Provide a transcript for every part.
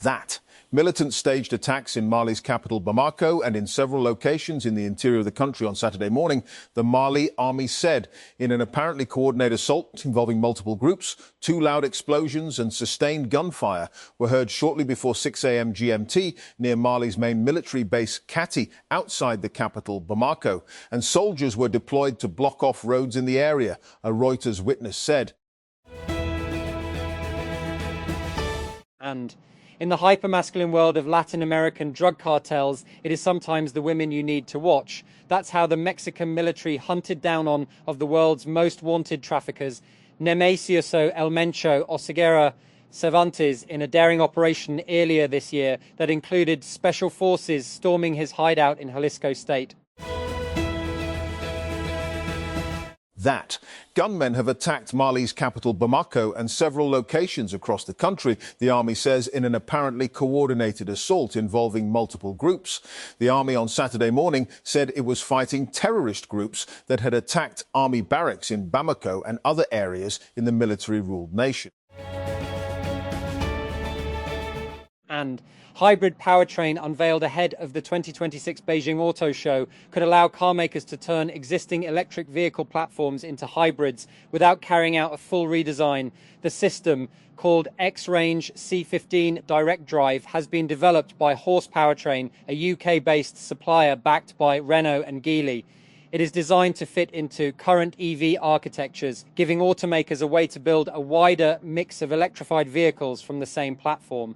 That. Militants staged attacks in Mali's capital, Bamako, and in several locations in the interior of the country on Saturday morning, the Mali army said. In an apparently coordinated assault involving multiple groups, 2 loud explosions and sustained gunfire were heard shortly before 6 a.m. GMT near Mali's main military base, Kati, outside the capital, Bamako. And soldiers were deployed to block off roads in the area, a Reuters witness said. And in the hypermasculine world of Latin American drug cartels, it is sometimes the women you need to watch. That's how the Mexican military hunted down on of the world's most wanted traffickers, Nemesio El Mencho Oseguera Cervantes, in a daring operation earlier this year that included special forces storming his hideout in Jalisco state. That. Gunmen have attacked Mali's capital, Bamako, and several locations across the country, the army says, in an apparently coordinated assault involving multiple groups. The army on Saturday morning said it was fighting terrorist groups that had attacked army barracks in Bamako and other areas in the military-ruled nation. And hybrid powertrain unveiled ahead of the 2026 Beijing Auto Show could allow car makers to turn existing electric vehicle platforms into hybrids without carrying out a full redesign. The system, called X-Range C15 Direct Drive, has been developed by Horse Powertrain, a UK-based supplier backed by Renault and Geely. It is designed to fit into current EV architectures, giving automakers a way to build a wider mix of electrified vehicles from the same platform.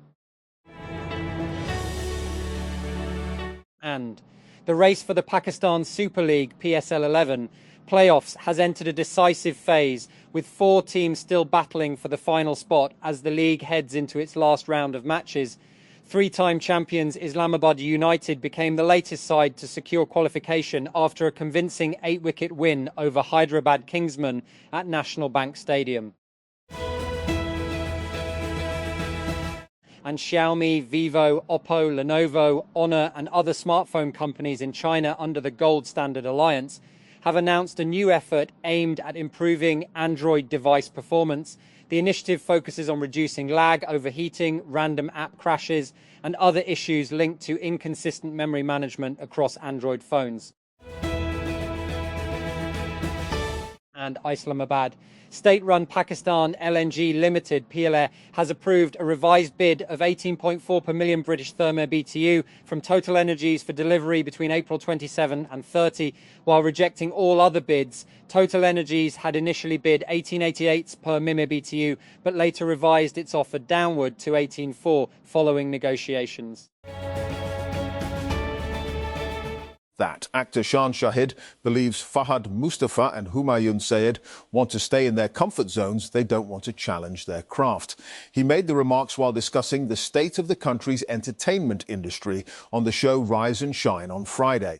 And the race for the Pakistan Super League PSL 11 playoffs has entered a decisive phase, with 4 teams still battling for the final spot as the league heads into its last round of matches. 3-time champions Islamabad United became the latest side to secure qualification after a convincing 8-wicket win over Hyderabad Kingsmen at National Bank Stadium. And Xiaomi, Vivo, Oppo, Lenovo, Honor and other smartphone companies in China under the Gold Standard Alliance have announced a new effort aimed at improving Android device performance. The initiative focuses on reducing lag, overheating, random app crashes and other issues linked to inconsistent memory management across Android phones. And Islamabad. State-run Pakistan LNG Limited, Pehel, has approved a revised bid of 18.4 per million British thermo BTU from Total Energies for delivery between April 27 and 30, while rejecting all other bids. Total Energies had initially bid 1888 per million BTU, but later revised its offer downward to 18.4 following negotiations. That. Actor Shan Shahid believes Fahad Mustafa and Humayun Sayed want to stay in their comfort zones. They don't want to challenge their craft. He made the remarks while discussing the state of the country's entertainment industry on the show Rise and Shine on Friday.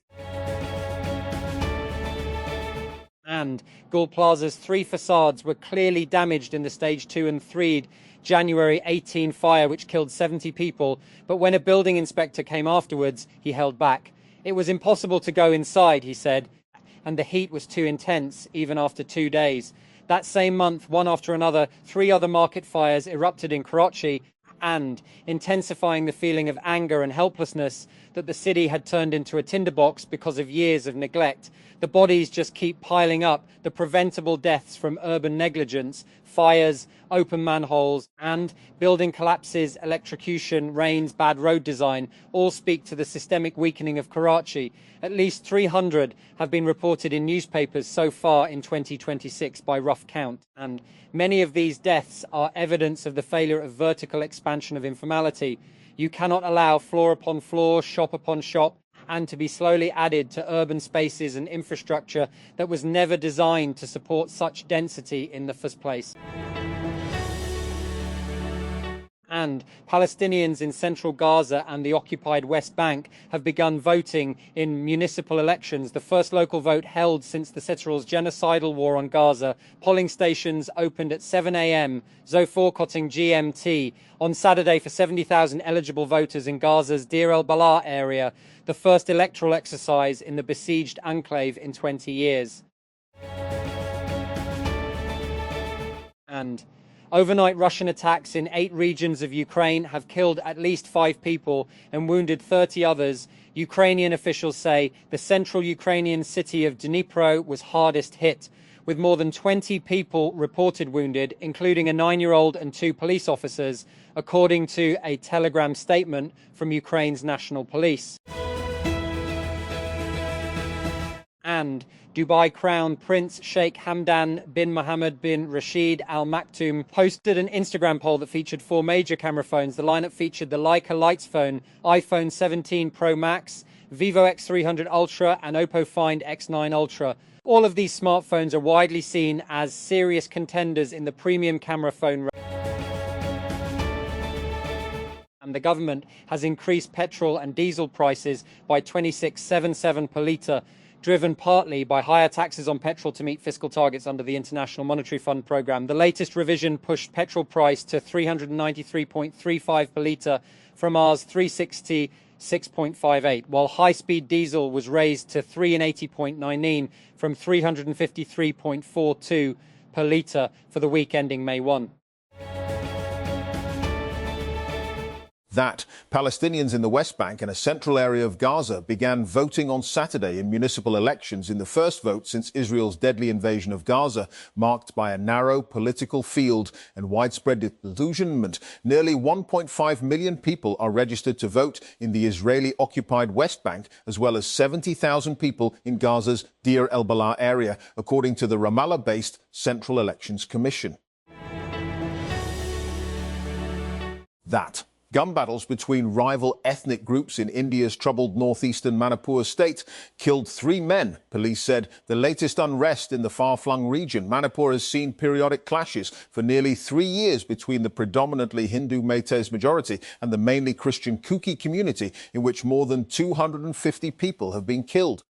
And Gul Plaza's 3 facades were clearly damaged in the stage 2 and 3 January 18 fire, which killed 70 people. But when a building inspector came afterwards, he held back. It was impossible to go inside, he said, and the heat was too intense, even after 2 days. That same month, one after another, 3 other market fires erupted in Karachi, and intensifying the feeling of anger and helplessness that the city had turned into a tinderbox because of years of neglect. The bodies just keep piling up, the preventable deaths from urban negligence, fires, open manholes, and building collapses, electrocution, rains, bad road design, all speak to the systemic weakening of Karachi. At least 300 have been reported in newspapers so far in 2026 by rough count. And many of these deaths are evidence of the failure of vertical expansion of informality. You cannot allow floor upon floor, shop upon shop, and to be slowly added to urban spaces and infrastructure that was never designed to support such density in the first place. And Palestinians in central Gaza and the occupied West Bank have begun voting in municipal elections, the first local vote held since the Settler's genocidal war on Gaza. Polling stations opened at 7 a.m. Zoforkotting GMT on Saturday for 70,000 eligible voters in Gaza's Deir el-Balah area, the first electoral exercise in the besieged enclave in 20 years. And Overnight Russian attacks in 8 regions of Ukraine have killed at least 5 people and wounded 30 others. Ukrainian officials say the central Ukrainian city of Dnipro was hardest hit, with more than 20 people reported wounded, including a 9-year-old and 2 police officers, according to a Telegram statement from Ukraine's national police. And Dubai Crown Prince Sheikh Hamdan bin Mohammed bin Rashid Al Maktoum posted an Instagram poll that featured 4 major camera phones. The lineup featured the Leica Lights phone, iPhone 17 Pro Max, Vivo X300 Ultra, and Oppo Find X9 Ultra. All of these smartphones are widely seen as serious contenders in the premium camera phone race. And the government has increased petrol and diesel prices by 26.77 per litre, driven partly by higher taxes on petrol to meet fiscal targets under the International Monetary Fund programme. The latest revision pushed petrol price to 393.35 per litre from Rs 366.58, while high-speed diesel was raised to 380.19 from 353.42 per litre for the week ending May 1. That Palestinians in the West Bank and a central area of Gaza began voting on Saturday in municipal elections in the first vote since Israel's deadly invasion of Gaza, marked by a narrow political field and widespread disillusionment. Nearly 1.5 million people are registered to vote in the Israeli-occupied West Bank, as well as 70,000 people in Gaza's Deir el-Balah area, according to the Ramallah-based Central Elections Commission. That gun battles between rival ethnic groups in India's troubled northeastern Manipur state killed 3 men, police said. The latest unrest in the far-flung region. Manipur has seen periodic clashes for nearly 3 years between the predominantly Hindu Meiteis majority and the mainly Christian Kuki community, in which more than 250 people have been killed.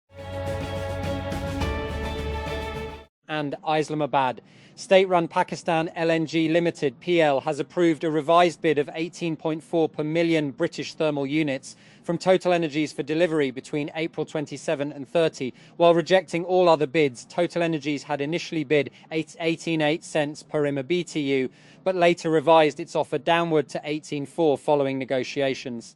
And Islamabad. State-run Pakistan LNG Limited, Pehel, has approved a revised bid of 18.4 per million British thermal units from Total Energies for delivery between April 27 and 30. While rejecting all other bids, Total Energies had initially bid 18.8 cents per MMBTU, but later revised its offer downward to 18.4 following negotiations.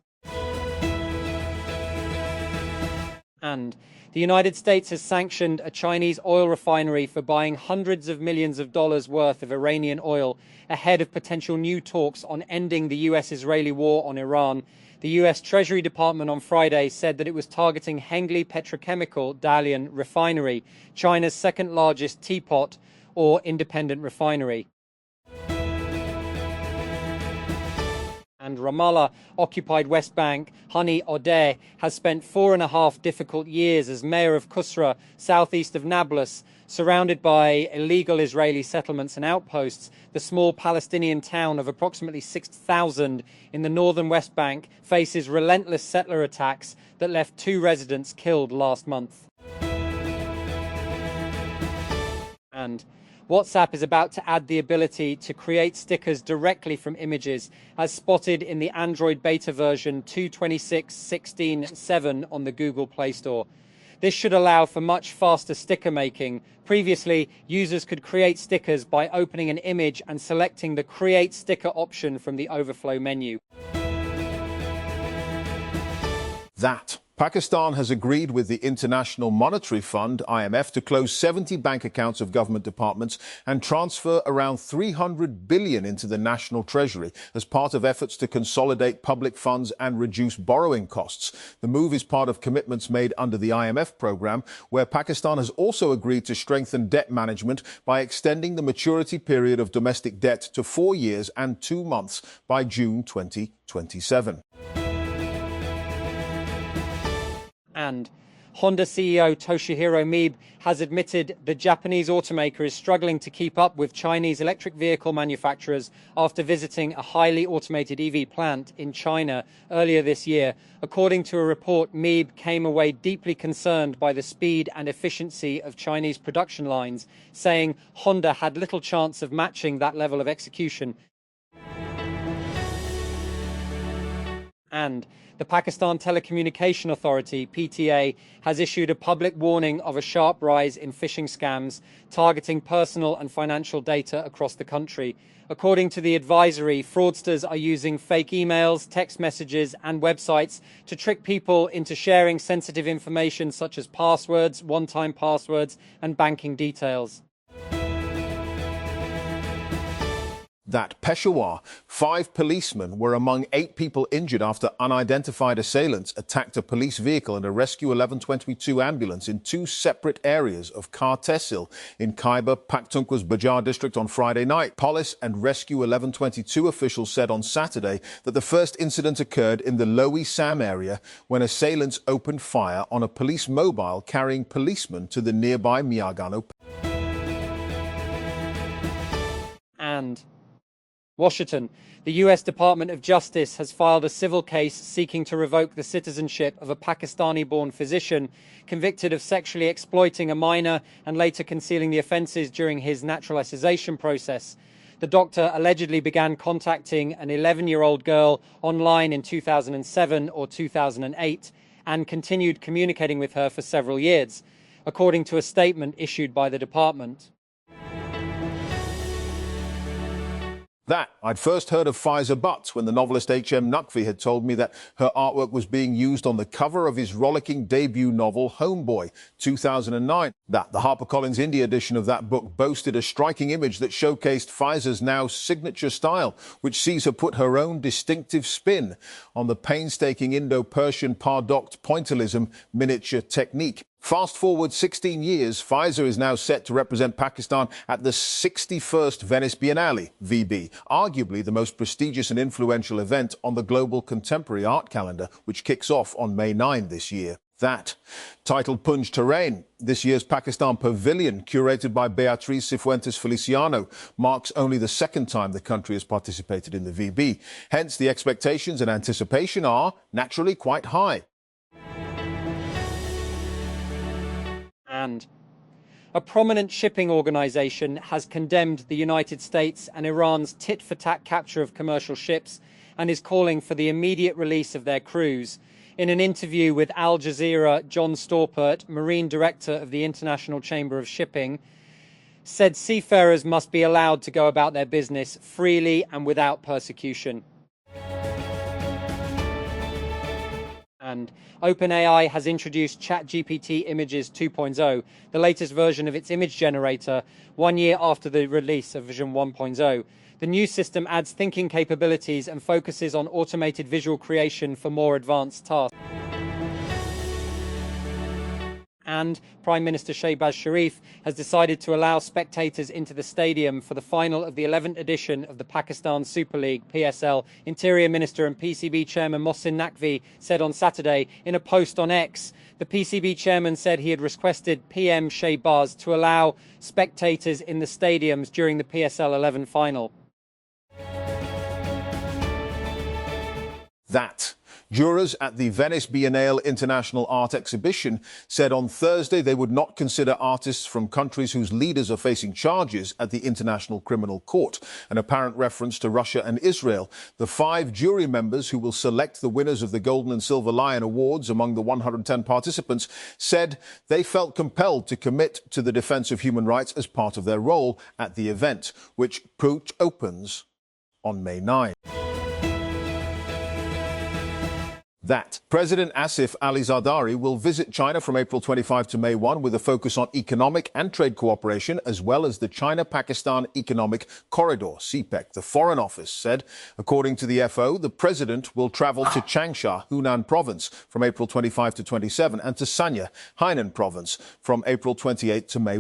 And the United States has sanctioned a Chinese oil refinery for buying hundreds of millions of dollars worth of Iranian oil ahead of potential new talks on ending the US-Israeli war on Iran. The US Treasury Department on Friday said that it was targeting Hengli Petrochemical Dalian refinery, China's second largest teapot or independent refinery. And Ramallah-occupied West Bank, Hani Odeh, has spent 4.5 difficult years as mayor of Kusra, southeast of Nablus, surrounded by illegal Israeli settlements and outposts. The small Palestinian town of approximately 6,000 in the northern West Bank faces relentless settler attacks that left 2 residents killed last month. And WhatsApp is about to add the ability to create stickers directly from images, as spotted in the Android beta version 2.26.16.7 on the Google Play Store. This should allow for much faster sticker making. Previously, users could create stickers by opening an image and selecting the Create Sticker option from the overflow menu. That Pakistan has agreed with the International Monetary Fund, IMF, to close 70 bank accounts of government departments and transfer around $300 billion into the national treasury as part of efforts to consolidate public funds and reduce borrowing costs. The move is part of commitments made under the IMF program, where Pakistan has also agreed to strengthen debt management by extending the maturity period of domestic debt to 4 years and 2 months by June 2027. And Honda CEO Toshihiro Mibe has admitted the Japanese automaker is struggling to keep up with Chinese electric vehicle manufacturers after visiting a highly automated EV plant in China earlier this year. According to a report, Mibe came away deeply concerned by the speed and efficiency of Chinese production lines, saying Honda had little chance of matching that level of execution. And the Pakistan Telecommunication Authority, PTA, has issued a public warning of a sharp rise in phishing scams targeting personal and financial data across the country. According to the advisory, fraudsters are using fake emails, text messages, and websites to trick people into sharing sensitive information such as passwords, one-time passwords, and banking details. That Peshawar, 5 policemen were among 8 people injured after unidentified assailants attacked a police vehicle and a Rescue 1122 ambulance in 2 separate areas of Kar Tehsil in Khyber Pakhtunkhwa's Bajar district on Friday night. Police and Rescue 1122 officials said on Saturday that the first incident occurred in the Lowi Sam area when assailants opened fire on a police mobile carrying policemen to the nearby Miagano. And Washington. The U.S. Department of Justice has filed a civil case seeking to revoke the citizenship of a Pakistani-born physician convicted of sexually exploiting a minor and later concealing the offences during his naturalization process. The doctor allegedly began contacting an 11-year-old girl online in 2007 or 2008 and continued communicating with her for several years, according to a statement issued by the department. That I'd first heard of Pfizer Butts when the novelist H.M. Naqvi had told me that her artwork was being used on the cover of his rollicking debut novel Homeboy, 2009. That the HarperCollins India edition of that book boasted a striking image that showcased Pfizer's now signature style, which sees her put her own distinctive spin on the painstaking Indo-Persian pardocked pointillism miniature technique. Fast forward 16 years, Pfizer is now set to represent Pakistan at the 61st Venice Biennale, VB, arguably the most prestigious and influential event on the global contemporary art calendar, which kicks off on May 9 this year. That, titled Punj Terrain, this year's Pakistan Pavilion, curated by Beatriz Cifuentes Feliciano, marks only the second time the country has participated in the VB. Hence, the expectations and anticipation are naturally quite high. And a prominent shipping organization has condemned the United States and Iran's tit-for-tat capture of commercial ships and is calling for the immediate release of their crews. In an interview with Al Jazeera, John Storpert, Marine Director of the International Chamber of Shipping, said seafarers must be allowed to go about their business freely and without persecution. And OpenAI has introduced ChatGPT Images 2.0, the latest version of its image generator, 1 year after the release of version 1.0. The new system adds thinking capabilities and focuses on automated visual creation for more advanced tasks. And Prime Minister Shehbaz Sharif has decided to allow spectators into the stadium for the final of the 11th edition of the Pakistan Super League, PSL. Interior Minister and PCB Chairman Mohsin Naqvi said on Saturday in a post on X, the PCB chairman said he had requested PM Shehbaz to allow spectators in the stadiums during the PSL 11 final. That. Jurors at the Venice Biennale International Art Exhibition said on Thursday they would not consider artists from countries whose leaders are facing charges at the International Criminal Court, an apparent reference to Russia and Israel. The 5 jury members who will select the winners of the Golden and Silver Lion Awards among the 110 participants said they felt compelled to commit to the defense of human rights as part of their role at the event, which opens on May 9. That President Asif Ali Zardari will visit China from April 25 to May 1 with a focus on economic and trade cooperation, as well as the China-Pakistan Economic Corridor, CPEC, the Foreign Office said. According to the FO, the president will travel to Changsha, Hunan Province, from April 25 to 27, and to Sanya, Hainan Province, from April 28 to May